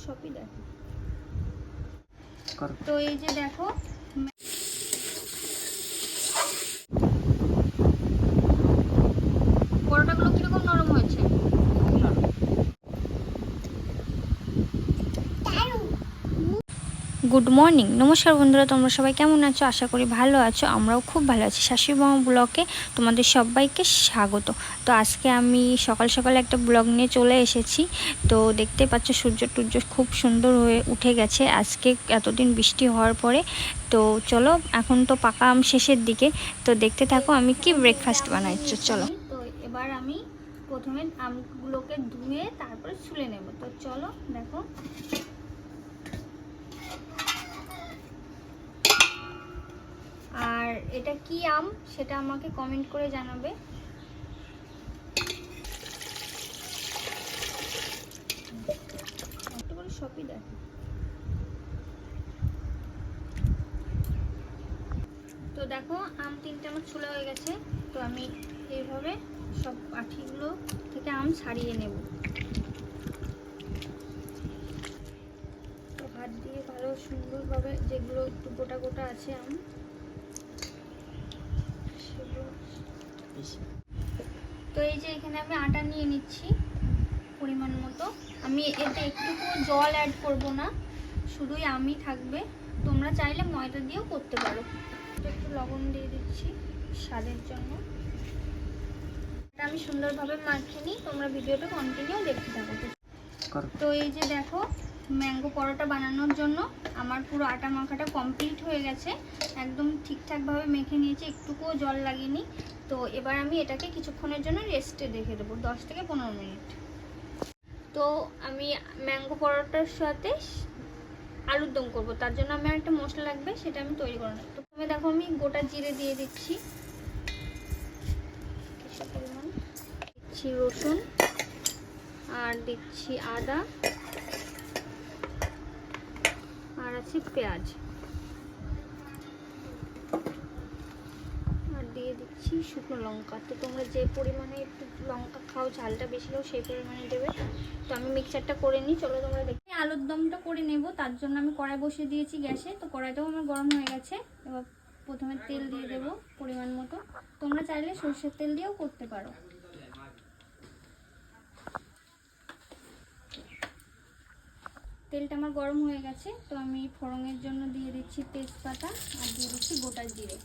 সবই দেখো। তো এই যে দেখো পরোটাগুলো কিরকম নরম হয়েছে। গুড মর্নিং, নমস্কার বন্ধুরা, তোমরা সবাই কেমন আছো? আশা করি ভালো আছো। আমরাও খুব ভালো আছি। শাশুড়ি মামা ব্লগে তোমাদের সবাইকে স্বাগত। তো আজকে আমি সকাল সকাল একটা ব্লগ নিয়ে চলে এসেছি। তো দেখতে পাচ্ছ সূর্য টুর্য খুব সুন্দর হয়ে উঠে গেছে আজকে এতদিন বৃষ্টি হওয়ার পরে। তো চলো, এখন তো পাকা আম শেষের দিকে, তো দেখতে থাকো আমি কি ব্রেকফাস্ট বানাচ্ছি। চলো, তো এবার আমি প্রথমে আমগুলোকে ধুয়ে তারপরে ছুলে নেব। তো চলো দেখো। আর এটা কি আম সেটা আমাকে কমেন্ট করে জানাবে। সবই দেখো। তো দেখো আম তিনটে আমার ছোলা হয়ে গেছে। তো আমি এইভাবে সব আঠিগুলো থেকে আম ছাড়িয়ে নেব। তো হাত দিয়ে ভালো সুন্দরভাবে যেগুলো একটু গোটা গোটা আছে আম সেগুলো। তো এই যে এখানে আমি আটা নিয়ে নিচ্ছি পরিমাণ মতো। আমি এতে একটুকু জল অ্যাড করব না, শুধুই আমই থাকবে। তোমরা চাইলে ময়দা দিয়েও করতে পারো। একটু লবণ দিয়ে দিচ্ছি স্বাদের জন্য। এটা আমি সুন্দরভাবে মাখিয়ে নিই, তোমরা ভিডিওটা কন্টিনিউ দেখতে থাকো। তো এই যে দেখো ম্যাঙ্গো পরোটা বানানোর জন্য আমার পুরো আটা মাখাটা কমপ্লিট হয়ে গেছে। একদম ঠিকঠাকভাবে মেখে নিয়েছি, একটুকুও জল লাগেনি। তো এবার আমি এটাকে কিছুক্ষণের জন্য রেস্টে রেখে দেবো, 10 থেকে 15 মিনিট। তো আমি ম্যাঙ্গো পরোটার সাথে আলুর দম করবো, তার জন্য আমার একটা মশলা লাগবে, সেটা আমি তৈরি করে নেব। তো প্রথমে দেখো আমি গোটা জিরে দিয়ে দিচ্ছি, কিছু পরিমাণ দিচ্ছি রসুন, আর দিচ্ছি আদা, আর আছে পেঁয়াজ, আর দিয়ে দিচ্ছি শুকনো লঙ্কা। তো তোমরা যে পরিমাণে একটু লঙ্কা খাও, ঝালটা বেশি খাও, সেই পরিমাণে দেবে। তো আমি মিক্সচারটা করে নিই, চলো তোমরা দেখি। আলুর দমটা করে নেব, তার জন্য আমি কড়াই বসিয়ে দিয়েছি গ্যাসে। তো কড়াইটাও আমার গরম হয়ে গেছে। এবার প্রথমে তেল দিয়ে দেবো পরিমাণ মতো। তোমরা চাইলে সরষের তেল দিয়েও করতে পারো। তেলটা আমার গরম হয়ে গেছে। তো আমি ফোড়নের জন্য দিয়ে দিচ্ছি তেজপাতা, আর দিয়ে দিচ্ছি গোটা জিরে।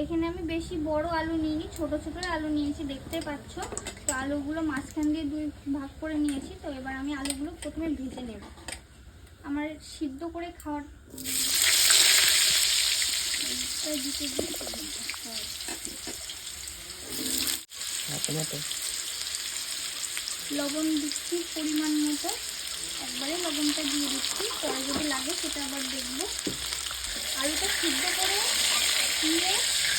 এখানে আমি বেশি বড় আলু নিইনি, ছোট ছোট আলু নিয়েছি, দেখতে পাচ্ছ। তো আলুগুলো মাঝখান দিয়ে দুই ভাগ করে নিয়েছি। তো এবার আমি আলুগুলো প্রথমে ভেজে নেব। আমার সিদ্ধ করে খাওয়ার লবণ দিচ্ছি পরিমাণ মতো, একবারে লবণটা দিয়ে দিচ্ছি, পরে যদি লাগে সেটা আবার দেখবো। আলুটা সিদ্ধ করে নিয়ে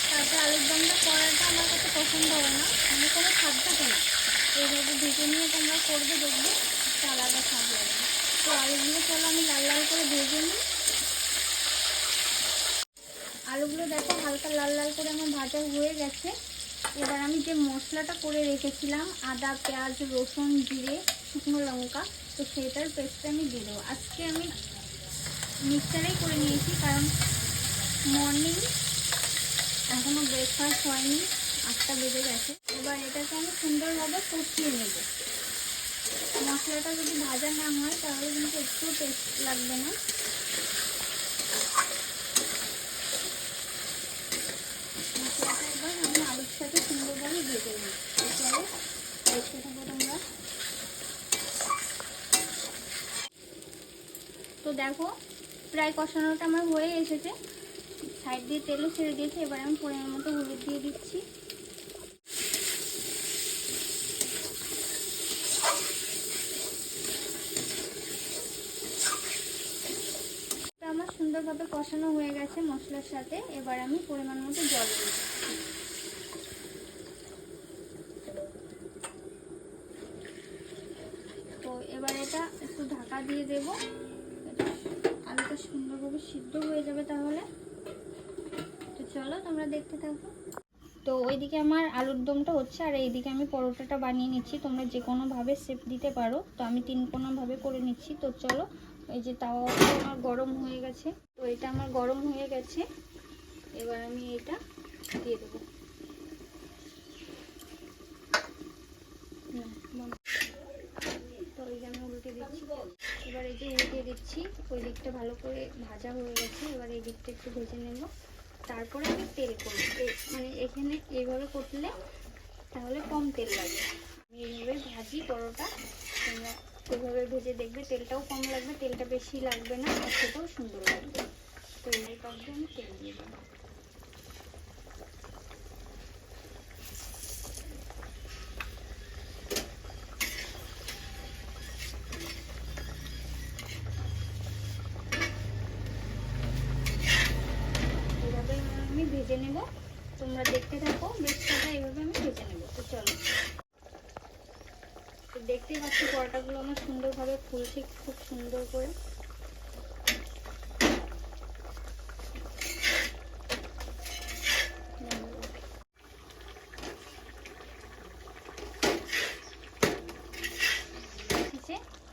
তারপরে আলুর দমটা করাটা আমার কাছে পছন্দ হয় না, মানে কোনো স্বাদ থাকে না। এইভাবে ভেজে নিয়ে তোমরা করবে, দেখবে একটা আলাদা স্বাদ লাগবে। তো আলুগুলো চলো আমি লাল লাল করে ভেজে নিই। আলুগুলো দেখো হালকা লাল লাল করে আমার ভাজা হয়ে গেছে। এবার আমি যে মশলাটা করে রেখেছিলাম, আদা, পেঁয়াজ, রসুন, জিরে, শুকনো লঙ্কা, তো সেটার পেস্টটা আমি দিয়ে দেবো। আজকে আমি মিক্সচারেই করে নিয়েছি, কারণ মর্নিং এখনও ব্রেকফাস্ট হয়নি, 8টা বেজে গেছে। এবার এটাকে আমি সুন্দরভাবে কষিয়ে নেব। মশলাটা যদি ভাজা না হয় তাহলে কিন্তু একটু টেস্ট লাগবে না। মশলাটা এবার আমি আলুর সাথে সুন্দরভাবে ভেজে নিই। চলো দেখতে থাকো তোমরা। তো দেখো প্রায় কষানোটা আমার হয়ে এসেছে, সাইড দিয়ে তেলও ছেড়ে দিয়েছে। এবার আমি পরিমাণ মতো হলুদ দিয়ে দিচ্ছি। আমার সুন্দরভাবে কষানো হয়ে গেছে মশলার সাথে। এবার আমি পরিমাণ মতো জল দিই। তো এবার এটা একটু ঢাকা দিয়ে দেবো, আলুটা সুন্দরভাবে সিদ্ধ হয়ে যাবে তাহলে। তো চলো তোমরা দেখতে থাকো। তো ওইদিকে আমার আলুর দমটা হচ্ছে, আর এইদিকে আমি পরোটাটা বানিয়ে নিচ্ছি। তোমরা যে কোনোভাবে শেপ দিতে পারো, তো আমি 3 কোণাভাবে করে নিচ্ছি। তো চলো, এই যে তাওয়াটা আমার গরম হয়ে গেছে, তো এটা আমার গরম হয়ে গেছে। এবার আমি এটা দিয়ে দেবো। তো এই যে আমি উল্টে দিচ্ছি। এবার এই যে উল্টে দিচ্ছি, ওই দিকটা ভালো করে ভাজা হয়ে গেছে। এবার এই দিকটা একটু ভেজে নেব, তারপরে আমি তেল করবো। মানে এখানে এইভাবে করলে তাহলে কম তেল লাগে। আমি এইভাবে ভাজি পরোটা, তোমরা এভাবে ভেজে দেখবে, তেলটাও কম লাগবে, তেলটা বেশি লাগবে না, আর খেতেও সুন্দর লাগবে। তো এই পাশে আমি তেল দিয়ে দেবো। এভাবে আমি ভেজে নেব, তোমরা দেখতে থাকো। বেশ কটা এইভাবে আমি ভেজে নেব। তো চলো, তো দেখতেই পাচ্ছি পরোটাগুলো আমার সুন্দরভাবে ফুলছে, খুব সুন্দর করে।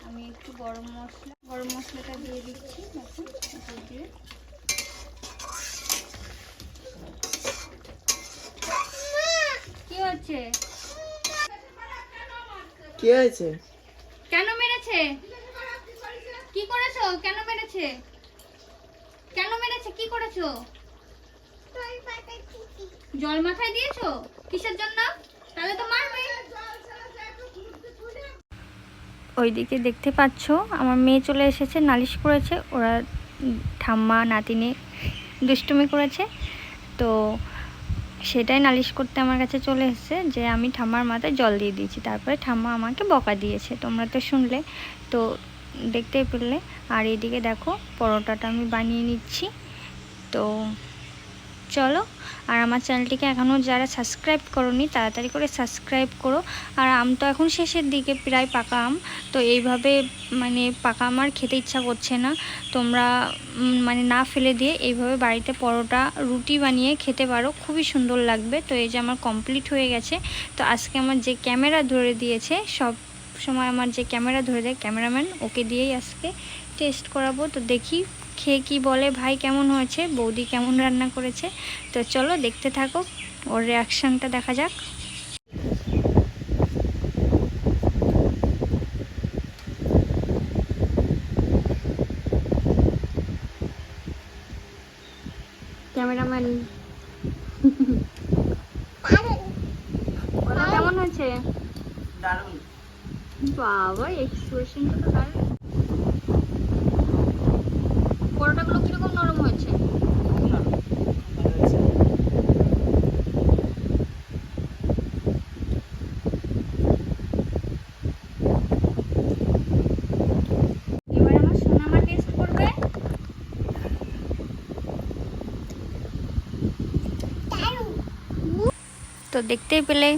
আমি একটু গরম মশলাটা দিয়ে দিচ্ছি। দেখুন, উপর দিয়ে কি হচ্ছে? কি হয়েছে? কেন মেরেছে? কি করেছো? কেন মেরেছে? কেন মেরেছে? কি করেছো? জল মাথায় দিয়েছো? কিসের জন্য? তাহলে তো মারবে। ওইদিকে দেখতে পাচ্ছ আমার মেয়ে চলে এসেছে, নালিশ করেছে। ওরা ঠাম্মা নাতিনি দুষ্টুমি করেছে, তো সেটাই নালিশ করতে আমার কাছে চলে এসেছে যে আমি ঠাম্মার মাথায় জল দিয়ে দিয়েছি। তারপরে ঠাম্মা আমাকে বকা দিয়েছে, তোমরা তো শুনলে, তো দেখতেই পেলে। আর এইদিকে দেখো পরোটাটা আমি বানিয়ে নিচ্ছি। তো চলো, আর আমার চ্যানেলটিকে এখনও যারা সাবস্ক্রাইব করোনি তাড়াতাড়ি করে সাবস্ক্রাইব করো। আর আম তো এখন শেষের দিকে, প্রায় পাকা আম, তো এইভাবে মানে পাকা আম আর খেতে ইচ্ছা করছে না। তোমরা মানে না ফেলে দিয়ে এইভাবে বাড়িতে পরোটা রুটি বানিয়ে খেতে পারো, খুবই সুন্দর লাগবে। তো এই যে আমার কমপ্লিট হয়ে গেছে। তো আজকে আমার যে ক্যামেরা ধরে দিয়েছে, সব সময় আমার যে ক্যামেরা ধরে দেয় ক্যামেরাম্যান, ওকে দিয়েই আজকে টেস্ট করাবো। তো দেখি খেয়ে কি বলে, ভাই কেমন হয়েছে, বৌদি কেমন রান্না করেছে। তো চলো দেখতে থাকো, ওর রিয়াকশানটা দেখা যাক। ক্যামেরাম্যান কেমন হয়েছে? দারুণ। বাবা, এক্সপ্রেশনটা তো দারুণ। পরোটাগুলো কিরকম নরম হয়েছে? এবার আমার সোনামা টেস্ট করবে। তো দেখতেই পেলে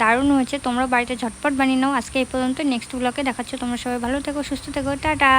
দারুণ হয়েছে। তোমরা বাড়িতে ঝটপট বানিয়ে নাও। আজকে এই পর্যন্ত, নেক্সট ব্লগে দেখাচ্ছ। তোমরা সবাই ভালো থেকো, সুস্থ থেকো, টাটা।